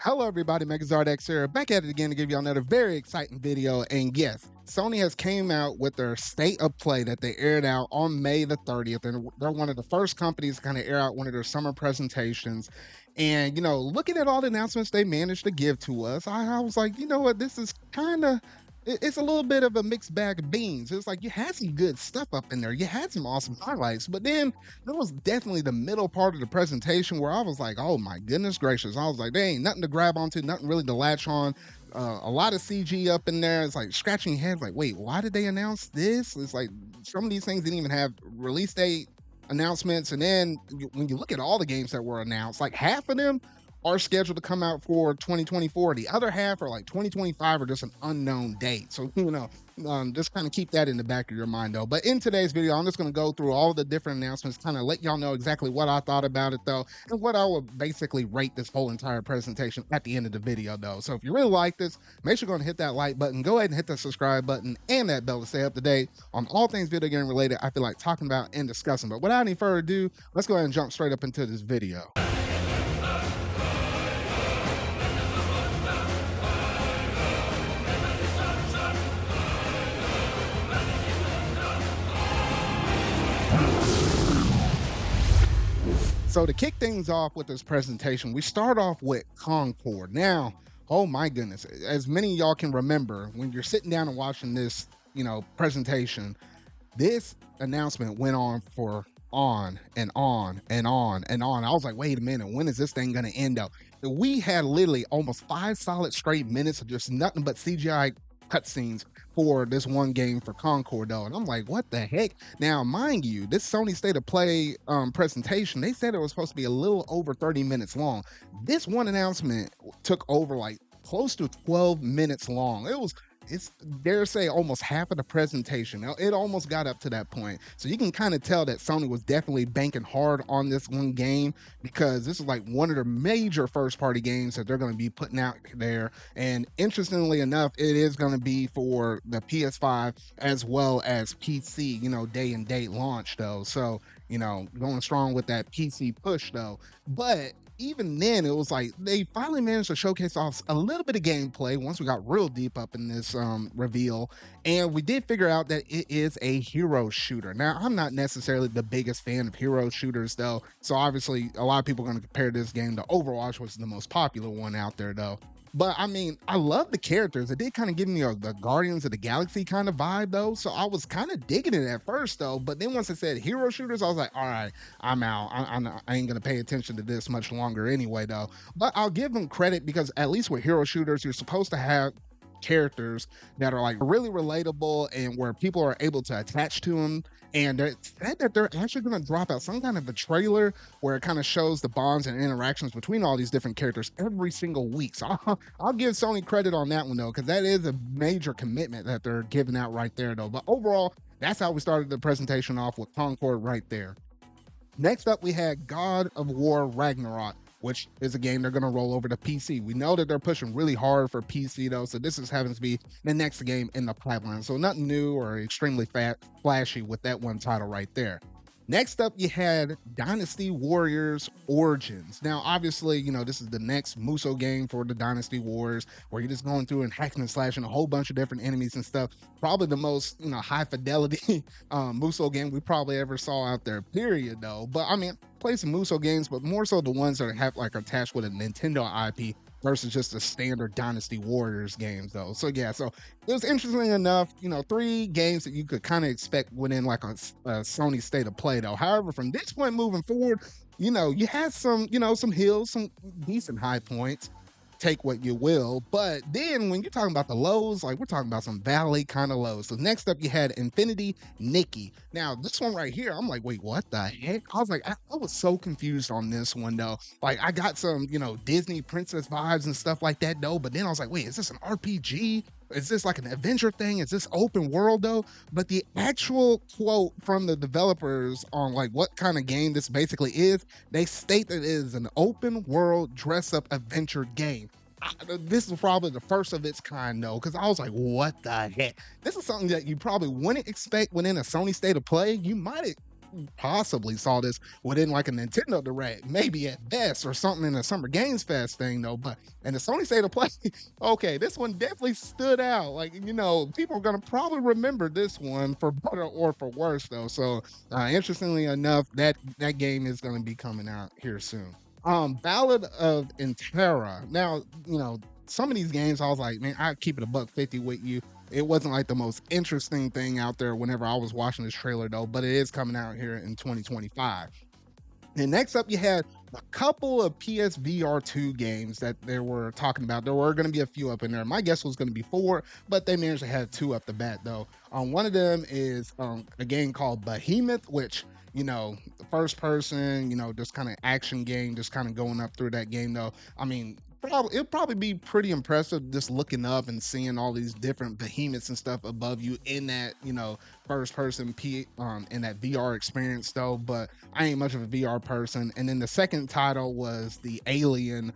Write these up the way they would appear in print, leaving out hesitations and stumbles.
Hello, everybody. MegaZardX here, back at it again to give you another very exciting video. And yes, Sony has came out with their state of play that they aired out on May the 30th, and they're one of the first companies to kind of air out one of their summer presentations. And looking at all the announcements they managed to give to us, I was like, you know what, this is kind of it's a little bit of a mixed bag of beans. It's like you had some good stuff up in there. You had some awesome highlights, but then there was definitely the middle part of the presentation where I was like, oh my goodness gracious. I was like, there ain't nothing to grab onto, nothing really to latch on. A lot of CG up in there. It's like scratching your head, like, wait, why did they announce this? It's like some of these things didn't even have release date announcements. And then when you look at all the games that were announced, like half of them are scheduled to come out for 2024. The other half are like 2025 or just an unknown date. So, just kind of keep that in the back of your mind though. But in today's video, I'm just going to go through all the different announcements, kind of let y'all know exactly what I thought about it though, and what I would basically rate this whole entire presentation at the end of the video though. So if you really like this, make sure you're going to hit that like button, go ahead and hit the subscribe button and that bell to stay up to date on all things video game related I feel like talking about and discussing. But without any further ado, let's go ahead and jump straight up into this video. So to kick things off with this presentation, we start off with Concord. Now, oh my goodness, as many of y'all can remember, when you're sitting down and watching this, presentation, this announcement went on for on and on and on and on. I was like, wait a minute, when is this thing going to end up? We had literally almost 5 solid straight minutes of just nothing but CGI cutscenes for this one game for Concord though, and I'm like, what the heck? Now mind you, this Sony State of Play presentation, they said it was supposed to be a little over 30 minutes long. This one announcement took over like close to 12 minutes long. It's dare say almost half of the presentation. It almost got up to that point. So you can kind of tell that Sony was definitely banking hard on this one game, because this is like one of their major first party games that they're going to be putting out there. And interestingly enough, it is going to be for the PS5 as well as PC, day and date launch though. So, going strong with that PC push though. But even then, it was like they finally managed to showcase off a little bit of gameplay once we got real deep up in this reveal, and we did figure out that it is a hero shooter. Now, I'm not necessarily the biggest fan of hero shooters though, so obviously a lot of people are going to compare this game to Overwatch, which is the most popular one out there though. But I mean, I love the characters. It did kind of give me the Guardians of the Galaxy kind of vibe though. So I was kind of digging it at first though. But then once it said hero shooters, I was like, all right, I'm out. I ain't going to pay attention to this much longer anyway though. But I'll give them credit, because at least with hero shooters, you're supposed to have characters that are like really relatable and where people are able to attach to them. And they said that they're actually going to drop out some kind of a trailer where it kind of shows the bonds and interactions between all these different characters every single week. So I'll give Sony credit on that one though, because that is a major commitment that they're giving out right there though. But overall, that's how we started the presentation off, with Concord right there. Next up, we had God of War Ragnarok, which is a game they're going to roll over to PC. We know that they're pushing really hard for PC though, so this is having to be the next game in the pipeline. So nothing new or extremely flashy with that one title right there. Next up, you had Dynasty Warriors Origins. Now, obviously, this is the next Muso game for the Dynasty Warriors, where you're just going through and hacking and slashing a whole bunch of different enemies and stuff. Probably the most, high fidelity Muso game we probably ever saw out there, period, though. But I mean, play some Muso games, but more so the ones that have like attached with a Nintendo IP versus just the standard Dynasty Warriors games though. So yeah, so it was interesting enough, 3 games that you could kind of expect within like a Sony State of Play though. However, from this point moving forward, you had some, some hills, some decent high points. Take what you will, but then when you're talking about the lows, like we're talking about some valley kind of lows. So next up, you had Infinity Nikki. Now this one right here, I'm like, wait, what the heck? I was like, I was so confused on this one though. Like I got some, Disney princess vibes and stuff like that though. But then I was like, wait, is this an RPG? Is this like an adventure thing? Is this open world though? But the actual quote from the developers on like what kind of game this basically is, they state that it is an open world dress up adventure game. This is probably the first of its kind though, because I was like, what the heck? This is something that you probably wouldn't expect within a Sony State of Play. You might possibly saw this within like a Nintendo Direct, maybe at best, or something in a Summer Games Fest thing though. But and the Sony State of Play, okay, this one definitely stood out. Like, people are gonna probably remember this one for better or for worse though. So interestingly enough, that game is gonna be coming out here soon. Ballad of Intera. Now, some of these games I was like, man, I'd keep it a buck 50 with you. It wasn't like the most interesting thing out there whenever I was watching this trailer though, but it is coming out here in 2025. And next up, you had a couple of PSVR2 games that they were talking about. There were going to be a few up in there. My guess was going to be four, but they managed to have two up the bat, though. One of them is a game called Behemoth, which, the first person, just kind of action game, just kind of going up through that game, though. I mean, it'll probably be pretty impressive just looking up and seeing all these different behemoths and stuff above you in that, first person in that VR experience though. But I ain't much of a VR person. And then the second title was the Alien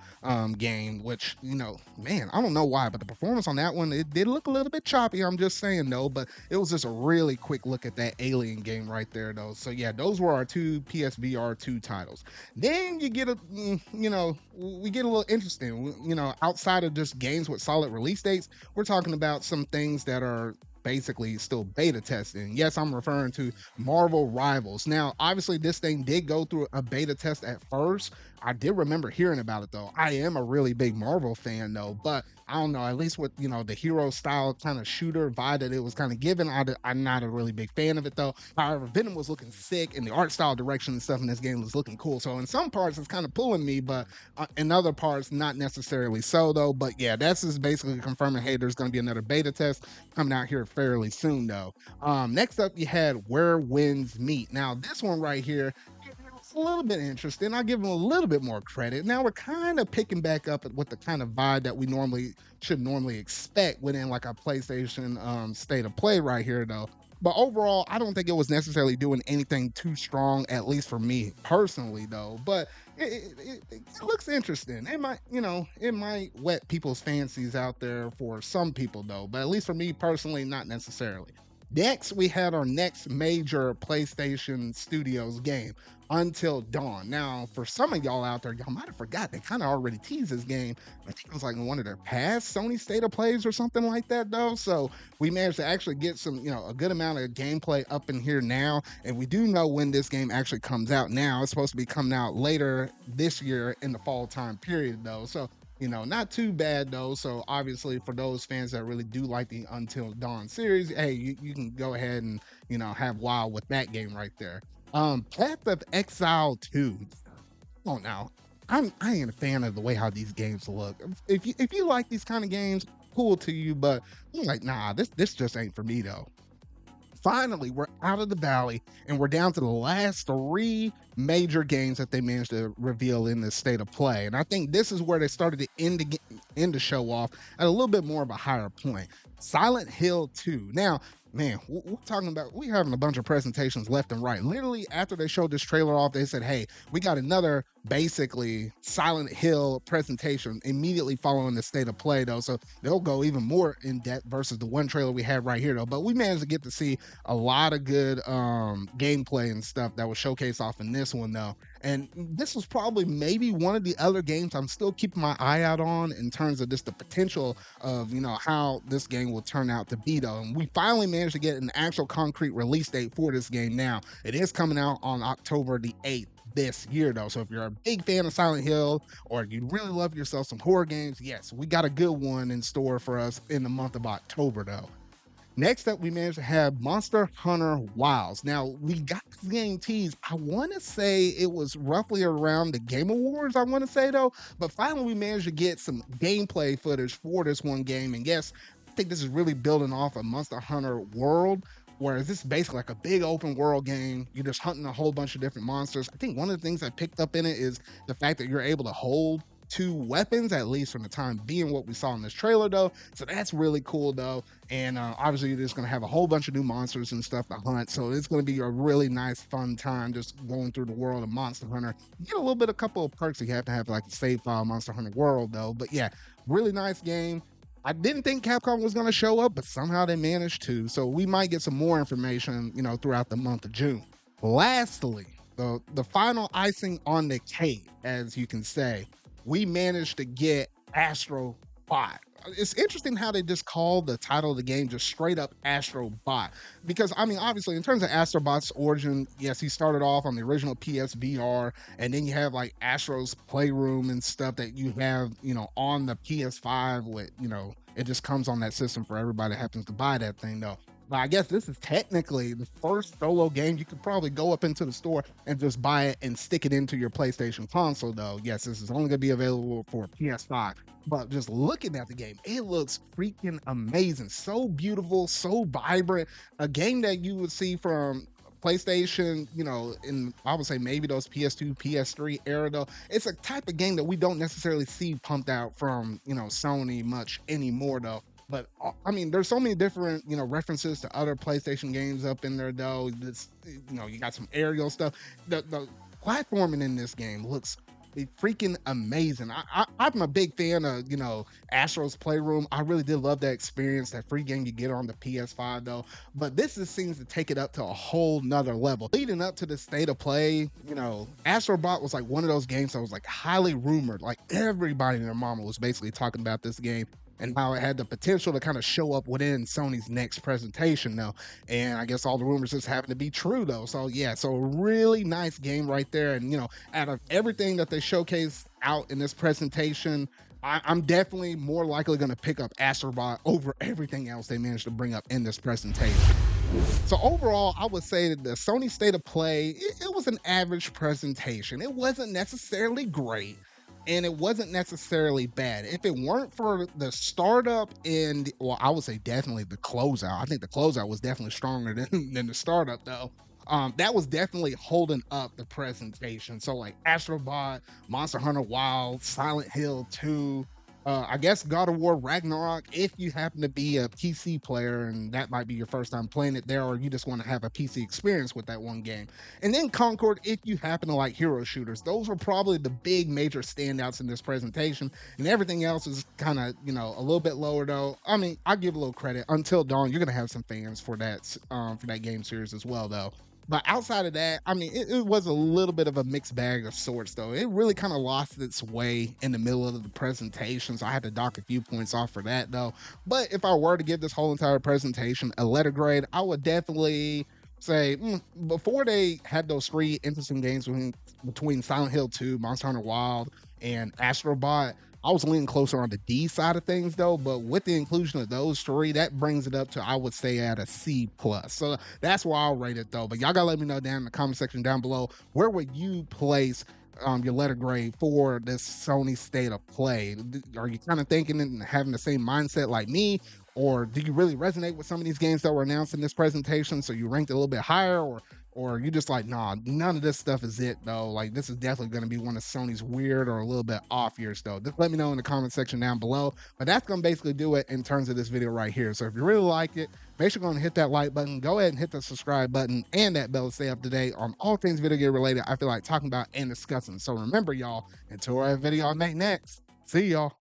game, which, man, I don't know why, but the performance on that one, it did look a little bit choppy. I'm just saying though, but it was just a really quick look at that Alien game right there though. So yeah, those were our two PSVR 2 titles. Then you get we get a little interesting. Outside of just games with solid release dates, we're talking about some things that are basically still beta testing. Yes, I'm referring to Marvel Rivals. Now, obviously, this thing did go through a beta test at first. I did remember hearing about it though. I am a really big Marvel fan though, but I don't know, at least with the hero style kind of shooter vibe that it was kind of given, I'm not a really big fan of it though. However, Venom was looking sick and the art style direction and stuff in this game was looking cool. So in some parts it's kind of pulling me, but in other parts not necessarily so though. But yeah, that's just basically confirming, hey, there's going to be another beta test coming out here fairly soon though. Next up you had Where Winds Meet. Now this one right here, a little bit interesting. I'll give them a little bit more credit. Now we're kind of picking back up with the kind of vibe that we should normally expect within like a PlayStation State of Play right here though. But overall, I don't think it was necessarily doing anything too strong, at least for me personally though. But it looks interesting. It might whet people's fancies out there for some people though, but at least for me personally, not necessarily. Next, we had our next major PlayStation Studios game, Until Dawn. Now, for some of y'all out there, y'all might have forgot, they kind of already teased this game. I think it was like in one of their past Sony State of Plays or something like that, though. So we managed to actually get some, a good amount of gameplay up in here now. And we do know when this game actually comes out now. It's supposed to be coming out later this year in the fall time period, though. So not too bad though. So obviously for those fans that really do like the Until Dawn series, hey, you can go ahead and have wild with that game right there. Path of Exile 2. Oh, now I ain't a fan of the way how these games look. If you like these kind of games, cool to you, but I'm like, nah, this just ain't for me though. Finally, we're out of the valley and we're down to the last three major games that they managed to reveal in the State of Play. And I think this is where they started to end the show off at a little bit more of a higher point. Silent Hill 2. Now, man, we're having a bunch of presentations left and right. Literally, after they showed this trailer off, they said, hey, we got another basically Silent Hill presentation immediately following the State of Play, though. So they'll go even more in depth versus the one trailer we had right here, though. But we managed to get to see a lot of good gameplay and stuff that was showcased off in this one, though. And this was probably maybe one of the other games I'm still keeping my eye out on in terms of just the potential of, how this game will turn out to be, though. And we finally managed to get an actual concrete release date for this game now. It is coming out on October the 8th this year, though. So if you're a big fan of Silent Hill or you really love yourself some horror games, yes, we got a good one in store for us in the month of October, though. Next up, we managed to have Monster Hunter Wilds. Now, we got this game teased. I want to say it was roughly around the Game Awards, I want to say, though. But finally, we managed to get some gameplay footage for this one game. And yes, I think this is really building off a Monster Hunter world, whereas this is basically like a big open world game. You're just hunting a whole bunch of different monsters. I think one of the things I picked up in it is the fact that you're able to hold two weapons, at least from the time being what we saw in this trailer, though. So that's really cool, though. And obviously you're just going to have a whole bunch of new monsters and stuff to hunt. So it's going to be a really nice, fun time just going through the world of Monster Hunter. You get a little bit, a couple of perks you have to have, like the save file Monster Hunter world, though. But yeah, really nice game. I didn't think Capcom was going to show up, but somehow they managed to. So we might get some more information, throughout the month of June. Lastly, the final icing on the cake, as you can say, we managed to get Astro Bot. It's interesting how they just call the title of the game just straight up Astro Bot. Because I mean, obviously, in terms of Astrobot's origin, yes, he started off on the original PSVR, and then you have like Astro's Playroom and stuff that you have, on the PS5 with, it just comes on that system for everybody that happens to buy that thing though. But I guess this is technically the first solo game you could probably go up into the store and just buy it and stick it into your PlayStation console, though. Yes, this is only going to be available for PS5. But just looking at the game, it looks freaking amazing. So beautiful, so vibrant. A game that you would see from PlayStation, in I would say maybe those PS2, PS3 era though. It's a type of game that we don't necessarily see pumped out from, Sony much anymore though. But I mean, there's so many different, references to other PlayStation games up in there though. This, you got some aerial stuff. The platforming in this game looks freaking amazing. I'm a big fan of, Astro's Playroom. I really did love that experience, that free game you get on the PS5 though. But this just seems to take it up to a whole nother level. Leading up to the state of play, Astrobot was like one of those games that was like highly rumored. Like everybody and their mama was basically talking about this game and how it had the potential to kind of show up within Sony's next presentation though. And I guess all the rumors just happen to be true though. So yeah, so a really nice game right there. And out of everything that they showcased out in this presentation, I'm definitely more likely going to pick up Astrobot over everything else they managed to bring up in this presentation. So overall, I would say that the Sony State of Play, it was an average presentation. It wasn't necessarily great, and it wasn't necessarily bad. If it weren't for the startup and, well, I would say definitely the closeout. I think the closeout was definitely stronger than the startup though. That was definitely holding up the presentation. So like Astrobot, Monster Hunter Wild, Silent Hill 2, I guess God of War Ragnarok, if you happen to be a PC player and that might be your first time playing it there, or you just want to have a PC experience with that one game. And then Concord, if you happen to like hero shooters. Those were probably the big major standouts in this presentation, and everything else is kind of, a little bit lower though. I mean, I give a little credit. Until Dawn, you're gonna have some fans for that game series as well though. But outside of that, I mean, it was a little bit of a mixed bag of sorts, though. It really kind of lost its way in the middle of the presentation, so I had to dock a few points off for that, though. But if I were to give this whole entire presentation a letter grade, I would definitely say, before they had those three interesting games between Silent Hill 2, Monster Hunter Wild, and Astrobot, I was leaning closer on the D side of things though, but with the inclusion of those three, that brings it up to, I would say, at a C plus. So that's where I'll rate it though. But y'all gotta let me know down in the comment section down below, where would you place your letter grade for this Sony State of Play? Are you kind of thinking and having the same mindset like me? Or do you really resonate with some of these games that were announced in this presentation, so you ranked it a little bit higher? Or you just like, nah, none of this stuff is it though. Like, this is definitely going to be one of Sony's weird or a little bit off years though. Just let me know in the comment section down below. But that's going to basically do it in terms of this video right here. So if you really like it, make sure you're going to hit that like button, go ahead and hit the subscribe button and that bell to stay up to date on all things video game related I feel like talking about and discussing. So remember y'all, until our video I make next, see y'all.